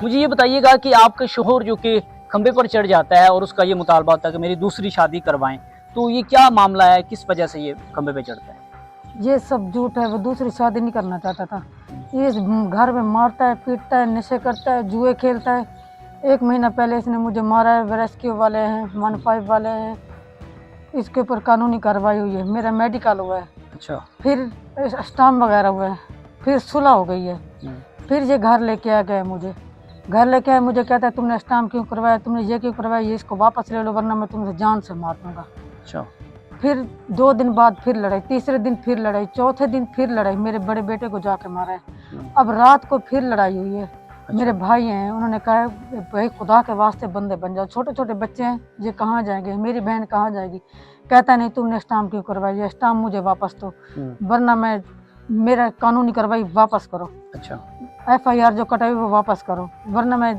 मुझे ये बताइएगा कि आपका शोहर जो कि खंबे पर चढ़ जाता है और उसका ये मुतालबा होता है कि मेरी दूसरी शादी करवाएं, तो ये क्या मामला है, किस वजह से ये खंबे पे चढ़ता है? ये सब झूठ है। वो दूसरी शादी नहीं करना चाहता था। ये घर में मारता है, पीटता है, नशे करता है, जुए खेलता है। 1 महीना पहले इसने मुझे मारा है। रेस्क्यू वाले हैं, 15 वाले हैं, इसके ऊपर कानूनी कार्रवाई हुई है। मेरा मेडिकल हुआ है, अच्छा। फिर स्टाम्प वगैरह हुआ है, फिर सुलह हो गई है। फिर ये घर लेके आ गया मुझे। घर लेके आया, मुझे कहता है तुमने स्टाम्प क्यों करवाया, तुमने ये क्यों करवाया, ये इसको वापस ले लो वरना मैं तुम्हें जान से मार दूंगा। अच्छा। फिर 2 दिन बाद फिर लड़ाई, तीसरे दिन फिर लड़ाई, चौथे दिन फिर लड़ाई। मेरे बड़े बेटे को जाके मारा है। अब रात को फिर लड़ाई हुई है। मेरे भाई हैं, उन्होंने कहा है भाई खुदा के वास्ते बंदे बन जाओ, छोटे छोटे बच्चे हैं, ये कहाँ जाएंगे, मेरी बहन कहाँ जाएगी। कहता नहीं तुमने स्टाम्प क्यों करवाई, ये स्टाम्प मुझे वापस दो वरना मैं मेरा कानूनी कार्रवाई वापस करो। अच्छा। FIR जो कटाई वो वापस करो वरना मैं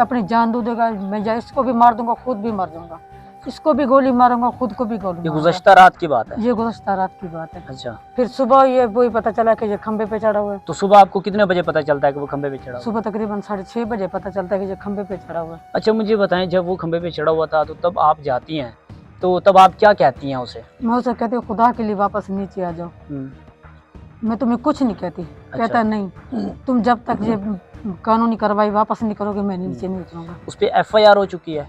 अपनी जान दूँ देगा। मैं या इसको भी मार दूंगा, खुद भी मर जाऊंगा। इसको भी गोली मारूंगा, खुद को भी गोली ये मारूंगा। गुज़श्ता रात की बात है? ये गुज़श्ता रात की बात है। अच्छा। फिर सुबह ये वही पता चला कि ये खंबे पे चढ़ा हुआ है। तो सुबह आपको कितने बजे पता चलता है कि वो खंबे पे चढ़ा हुआ है? सुबह तकरीबन 6:30 बजे पता चलता है कि ये खंबे पे चढ़ा हुआ है। अच्छा, मुझे बताएं, जब वो खंबे पे चढ़ा हुआ था तो तब आप जाती हैं, तो तब आप क्या कहती हैं उसे? मैं उसे कहती हूँ खुदा के लिए वापस नीचे आ जाओ, मैं तुम्हें कुछ नहीं कहती। कहता नहीं तुम जब तक ये कानूनी कार्रवाई वापस नहीं करोगे मैं नीचे नहीं उतरूंगा। उस पे FIR हो चुकी है?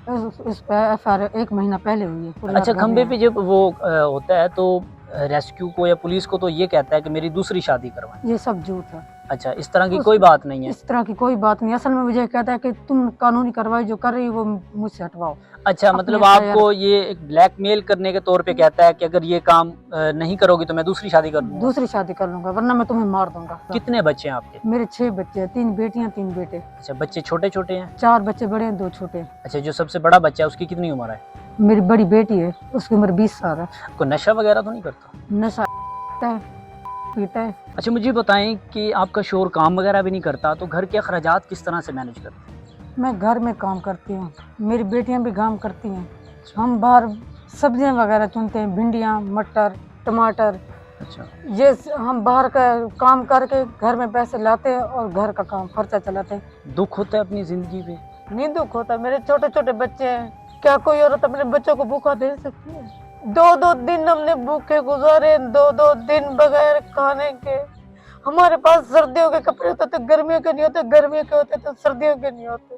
इस पे FIR 1 महीना पहले हुई है। अच्छा, खंबे पे जब वो होता है तो रेस्क्यू को या पुलिस को तो ये कहता है कि मेरी दूसरी शादी करवाएं। ये सब झूठ है। अच्छा, इस तरह की कोई बात नहीं है? इस तरह की कोई बात नहीं। असल में मुझे कहता है कि तुम कानूनी कार्रवाई जो कर रही हो वो मुझसे हटवाओ। अच्छा, मतलब आपको ये एक ब्लैकमेल करने के तौर पे कहता है कि अगर ये काम नहीं करोगी तो मैं दूसरी शादी कर लूंगा? दूसरी शादी कर लूंगा वरना मैं तुम्हें मार दूंगा। कितने बच्चे हैं आपके? मेरे 6 बच्चे हैं, 3 बेटियां 3 बेटे। अच्छा, बच्चे छोटे छोटे हैं? 4 बच्चे बड़े हैं, 2 छोटे हैं। अच्छा, जो सबसे बड़ा बच्चा है उसकी कितनी उम्र है? मेरी बड़ी बेटी है, उसकी उम्र 20 साल है। कोई नशा वगैरह तो नहीं करता? नशा है, पीता है। अच्छा, मुझे बताएं कि आपका शोहर काम वगैरह भी नहीं करता, तो घर के अखराजात किस तरह से मैनेज करते हैं? मैं घर में काम करती हूँ, मेरी बेटियां भी काम करती हैं। हम बाहर सब्जियां वगैरह चुनते हैं, भिंडियाँ, मटर, टमाटर। अच्छा। ये हम बाहर का काम करके घर में पैसे लाते हैं और घर का काम खर्चा चलाते हैं। दुख होता है अपनी ज़िंदगी पे? नहीं दुख होता, मेरे छोटे छोटे बच्चे हैं। क्या कोई औरत अपने बच्चों को भूखा दे सकती है? 2-2 दिन हमने भूखे गुजारे, 2-2 दिन बगैर खाने के। हमारे पास सर्दियों के कपड़े होते थे, गर्मियों के नहीं होते, गर्मियों के होते तो सर्दियों के नहीं होते।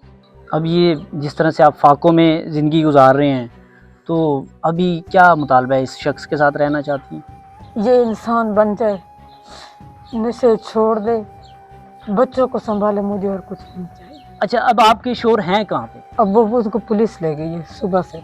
अब ये जिस तरह से आप फाकों में ज़िंदगी गुजार रहे हैं, तो अभी क्या मुतालबा है, इस शख्स के साथ रहना चाहती हैं? ये इंसान बन जाए, नशे छोड़ दे, बच्चों को संभाले, मुझे और कुछ नहीं चाहिए। अच्छा, अब आपके शोहर हैं कहाँ पे? अब वो उसको पुलिस ले गई है सुबह से।